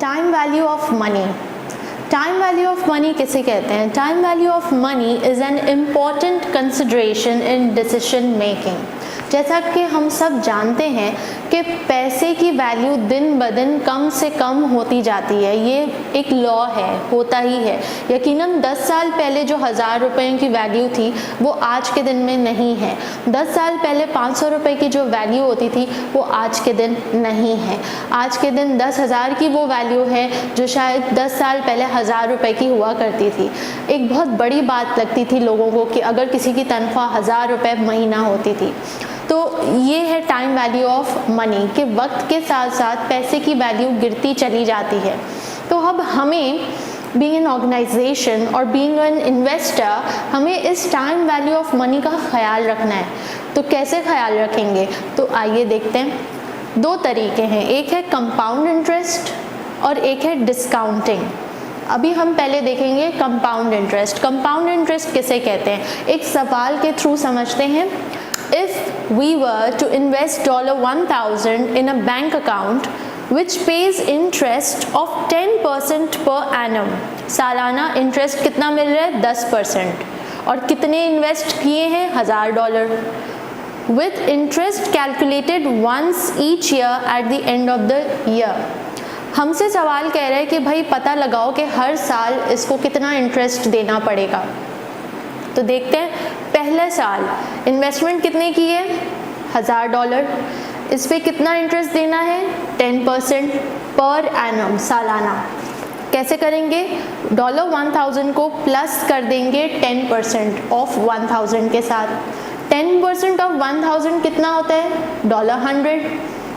Time value of money. Time value of money किसे कहते हैं? Time value of money is an important consideration in decision making. जैसा कि हम सब जानते हैं कि पैसे की वैल्यू दिन ब दिन कम से कम होती जाती है, ये एक लॉ है, होता ही है। यकीनन 10 साल पहले जो 1000 रुपये की वैल्यू थी वो आज के दिन में नहीं है। 10 साल पहले 500 रुपये की जो वैल्यू होती थी वो आज के दिन नहीं है। आज के दिन 10,000 की वो वैल्यू है जो शायद 10 साल पहले 1000 रुपये की हुआ करती थी। एक बहुत बड़ी बात लगती थी लोगों को कि अगर किसी की तनख्वाह 1000 रुपये महीना होती थी। तो ये है टाइम वैल्यू ऑफ मनी कि वक्त के साथ साथ पैसे की वैल्यू गिरती चली जाती है। तो अब हमें बीइंग एन ऑर्गेनाइजेशन और बीइंग एन इन्वेस्टर हमें इस टाइम वैल्यू ऑफ मनी का ख्याल रखना है। तो कैसे ख्याल रखेंगे? तो आइए देखते हैं। 2 तरीके हैं, एक है कंपाउंड इंटरेस्ट और एक है डिस्काउंटिंग। अभी हम पहले देखेंगे कंपाउंड इंटरेस्ट। कंपाउंड इंटरेस्ट किसे कहते हैं? एक सवाल के थ्रू समझते हैं। If we were to invest $1,000 in a bank account which pays interest of 10% per annum, सालाना इंटरेस्ट कितना मिल रहा है? 10%। और कितने इन्वेस्ट किए हैं? $1000 with interest calculated once each year at the end of the year। हमसे सवाल कह रहा है कि भाई पता लगाओ कि हर साल इसको कितना इंटरेस्ट देना पड़ेगा। तो देखते हैं, पहले साल इन्वेस्टमेंट कितने की है? $1000। इस पे कितना इंटरेस्ट देना है? 10% पर एनम, सालाना। कैसे करेंगे? $1000 को प्लस कर देंगे 10% ऑफ 1000 के साथ। 10% ऑफ 1000 कितना होता है? $100।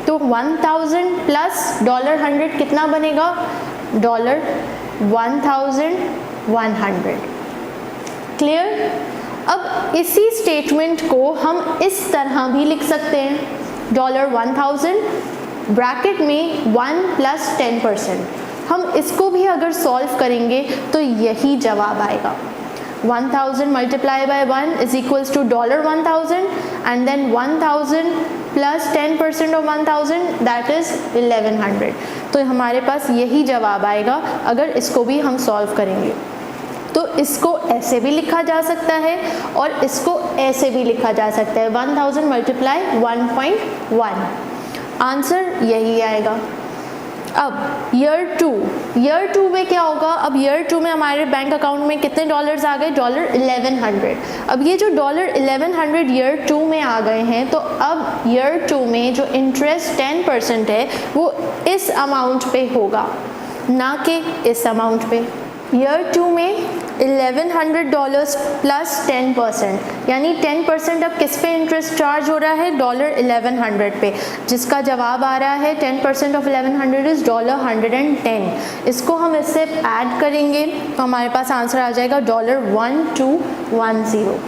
तो 1000 प्लस $100 कितना बनेगा? $1100। क्लियर? अब इसी स्टेटमेंट को हम इस तरह भी लिख सकते हैं, $1000 ब्रैकेट में 1 प्लस 10%। हम इसको भी अगर सॉल्व करेंगे तो यही जवाब आएगा। 1000 multiply by 1 is equals to $1000 and then 1000 plus 10% of 1000 that is 1100। तो हमारे पास यही जवाब आएगा अगर इसको भी हम सॉल्व करेंगे। तो इसको ऐसे भी लिखा जा सकता है और इसको ऐसे भी लिखा जा सकता है, 1000 मल्टीप्लाई 1.1, आंसर यही आएगा। अब ईयर 2 में क्या होगा? अब ईयर 2 में हमारे बैंक अकाउंट में कितने डॉलर्स आ गए? $1100। अब ये जो $1100 ईयर 2 में आ गए हैं, तो अब ईयर 2 में जो इंटरेस्ट 10% है वो इस अमाउंट पे होगा, ना कि इस अमाउंट पे। ईयर 2 में $1100 प्लस 10%, यानी 10% अब किस पे इंटरेस्ट चार्ज हो रहा है? $1100 पे, जिसका जवाब आ रहा है 10% ऑफ 1100 इज $110। इसको हम इससे ऐड करेंगे तो हमारे पास आंसर आ जाएगा $1210।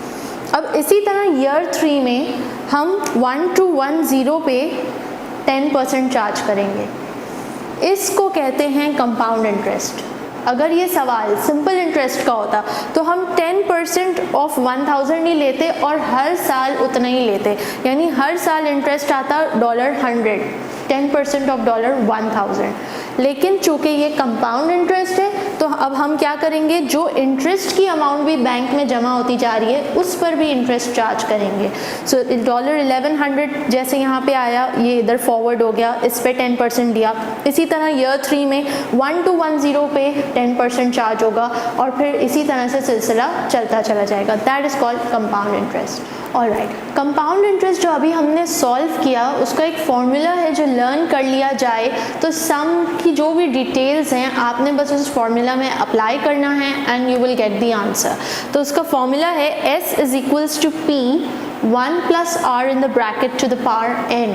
अब इसी तरह ईयर 3 में हम 1210 पे 10% चार्ज करेंगे। इसको कहते हैं कंपाउंड इंटरेस्ट। अगर ये सवाल सिंपल इंटरेस्ट का होता तो हम 10% ऑफ 1000 ही लेते और हर साल उतना ही लेते, यानी हर साल इंटरेस्ट आता $100, 10% ऑफ $1000। लेकिन चूंकि ये कंपाउंड इंटरेस्ट है तो अब हम क्या करेंगे? जो इंटरेस्ट की अमाउंट भी बैंक में जमा होती जा रही है उस पर भी इंटरेस्ट चार्ज करेंगे। सो $1100 जैसे यहाँ पे आया, ये इधर फॉरवर्ड हो गया, इस पे 10% दिया। इसी तरह ईयर 3 में 1210 पे 10% चार्ज होगा और फिर इसी तरह से सिलसिला चलता चला जाएगा। That is called compound interest. Alright, compound interest जो अभी हमने सॉल्व किया उसका एक फॉर्मूला है जो लर्न कर लिया जाए तो सम की जो भी डिटेल्स हैं आपने बस उस फॉर्मूला में अप्लाई करना है and you will get the answer. तो उसका फॉर्मूला है S is equals to P 1 plus R in the bracket to the power N।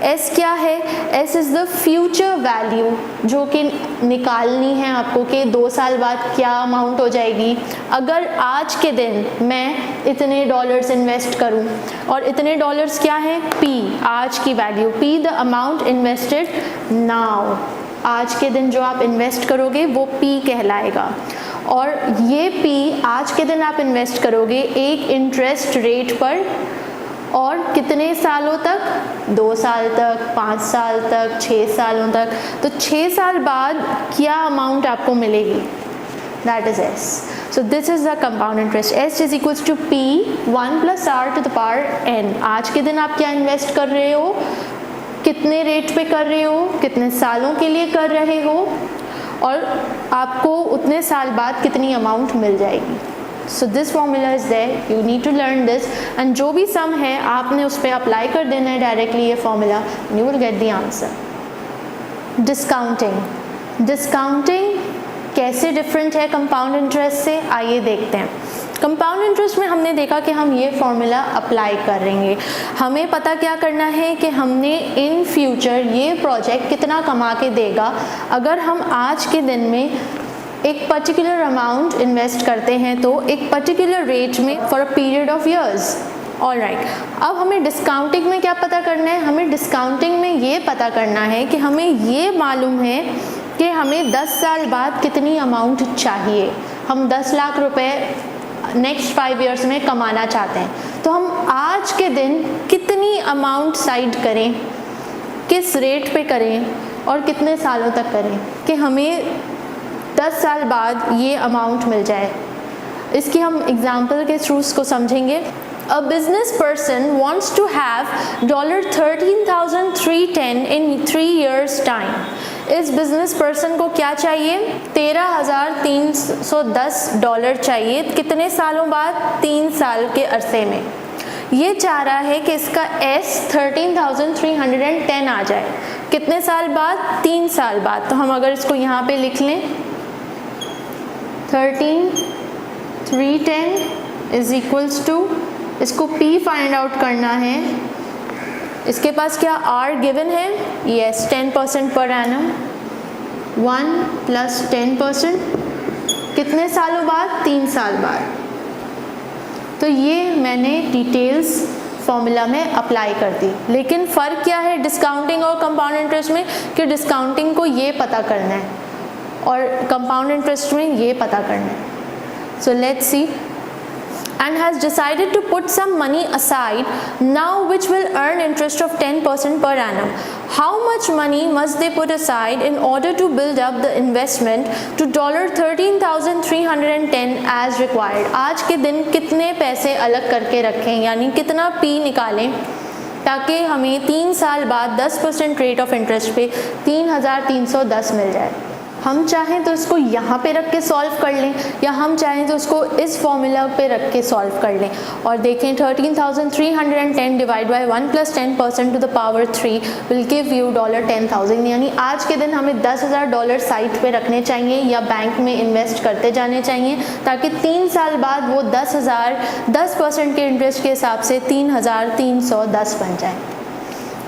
S क्या है? S is the future value जो कि निकालनी है आपको कि 2 साल बाद क्या अमाउंट हो जाएगी। अगर आज के दिन मैं इतने डॉलर्स इन्वेस्ट करूं और इतने डॉलर्स क्या है? P, आज की value. P the amount invested now, आज के दिन जो आप इन्वेस्ट करोगे वो P कहलाएगा। और ये P आज के दिन आप इन्वेस्ट करोगे एक इंटरेस्ट रेट पर और कितने सालों तक, 2 साल तक, 5 साल तक, 6 सालों तक। तो 6 साल बाद क्या अमाउंट आपको मिलेगी, that is S. So this is the compound interest. S is equals to P 1 plus R to the power N. आज के दिन आप क्या इन्वेस्ट कर रहे हो, कितने रेट पे कर रहे हो, कितने सालों के लिए कर रहे हो, और आपको उतने साल बाद कितनी अमाउंट मिल जाएगी. So this formula is there, you need to learn this, and जो भी सम है आपने उस पर अप्लाई कर देना है डायरेक्टली ये formula, you will get the answer. Discounting. Discounting कैसे डिफरेंट है कंपाउंड इंटरेस्ट से, आइए देखते हैं. कंपाउंड इंटरेस्ट में हमने देखा कि हम ये फॉर्मूला अप्लाई करेंगे. हमें पता क्या करना है कि हमने इन फ्यूचर ये प्रोजेक्ट कितना कमा के देगा अगर हम आज के दिन में एक पर्टिकुलर अमाउंट इन्वेस्ट करते हैं तो एक पर्टिकुलर रेट में for a period of years. All right, अब हमें डिस्काउंटिंग में क्या पता करना है, हमें डिस्काउंटिंग में ये पता करना है कि हमें ये मालूम है कि हमें 10 साल बाद कितनी अमाउंट चाहिए. हम 10 लाख रुपए नेक्स्ट 5 ईयर्स में कमाना चाहते हैं, तो हम आज के दिन कितनी अमाउंट साइड करें, किस रेट पे करें और कितने सालों तक करें कि हमें 10 साल बाद ये अमाउंट मिल जाए. इसकी हम एग्जाम्पल के थ्रू इसको समझेंगे. A business person wants to have $13,310 in 3 years time. इस बिजनेस पर्सन को क्या चाहिए, $13,310 चाहिए. कितने सालों बाद, 3 साल के अरसे में. ये चाह रहा है कि इसका S 13,310 आ जाए. कितने साल बाद, 3 साल बाद. तो हम अगर इसको यहाँ पे लिख लें 13,310 इज इक्वल्स टू, इसको P फाइंड आउट करना है. इसके पास क्या R गिवन है, यस 10% पर एनम. 1 प्लस 10%, कितने सालों बाद, 3 साल बाद. तो ये मैंने डिटेल्स फॉर्मूला में अप्लाई कर दी. लेकिन फ़र्क क्या है डिस्काउंटिंग और कंपाउंड इंटरेस्ट में, कि डिस्काउंटिंग को ये पता करना है और कंपाउंड इंटरेस्ट में ये पता करना है. So let's see. And has decided to put some money aside now which will earn interest of 10% per annum. How much money must they put aside in order to build up the investment to $13,310 as required? आज के दिन कितने पैसे अलग करके रखें, यानी कितना P निकालें ताकि हमें 3 साल बाद 10% रेट ऑफ इंटरेस्ट पे 3,310 मिल जाए. हम चाहें तो इसको यहाँ पे रख के सॉल्व कर लें, या हम चाहें तो उसको इस फॉर्मूला पे रख के सॉल्व कर लें. और देखें 13,310 divide by 1 plus 10% to the power 3 will give you $10,000. यानी आज के दिन हमें $10,000 साइड पे रखने चाहिए या बैंक में इन्वेस्ट करते जाने चाहिए ताकि 3 साल बाद वो 10,000 10% के इंटरेस्ट के हिसाब से 3,310 बन जाए.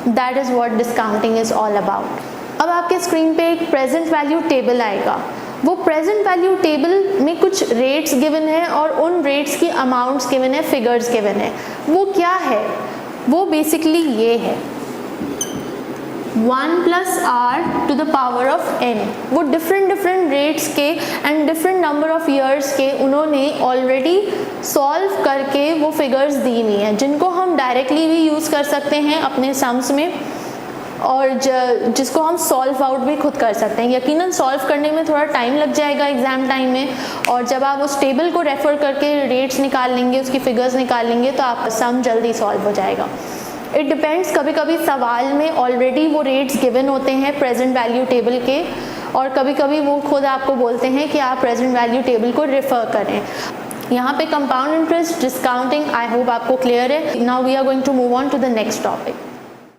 That is what discounting is all about. अब आपके स्क्रीन पे एक प्रेजेंट वैल्यू टेबल आएगा. वो प्रेजेंट वैल्यू टेबल में कुछ रेट्स गिवन है और उन रेट्स की अमाउंट्स गिवन है, फिगर्स गिवन है. वो क्या है, वो बेसिकली ये है 1 plus R to the power of N. वो डिफरेंट रेट्स के and different number of years के उन्होंने ऑलरेडी सॉल्व करके वो फिगर्स दी हुई हैं जिनको हम डायरेक्टली भी यूज़ कर सकते हैं अपने सम्स में, और जिसको हम सॉल्व आउट भी खुद कर सकते हैं. यकीनन सॉल्व करने में थोड़ा टाइम लग जाएगा एग्ज़ाम टाइम में, और जब आप उस टेबल को रेफ़र करके रेट्स निकाल लेंगे, उसकी फिगर्स निकाल लेंगे, तो आपका सम जल्दी सॉल्व हो जाएगा. इट डिपेंड्स, कभी कभी सवाल में ऑलरेडी वो रेट्स गिवन होते हैं प्रेजेंट वैल्यू टेबल के, और कभी कभी वो खुद आपको बोलते हैं कि आप प्रेजेंट वैल्यू टेबल को रेफ़र करें. यहाँ पे compound interest, discounting, I hope आपको क्लियर है. Now we are going to move on to the next topic.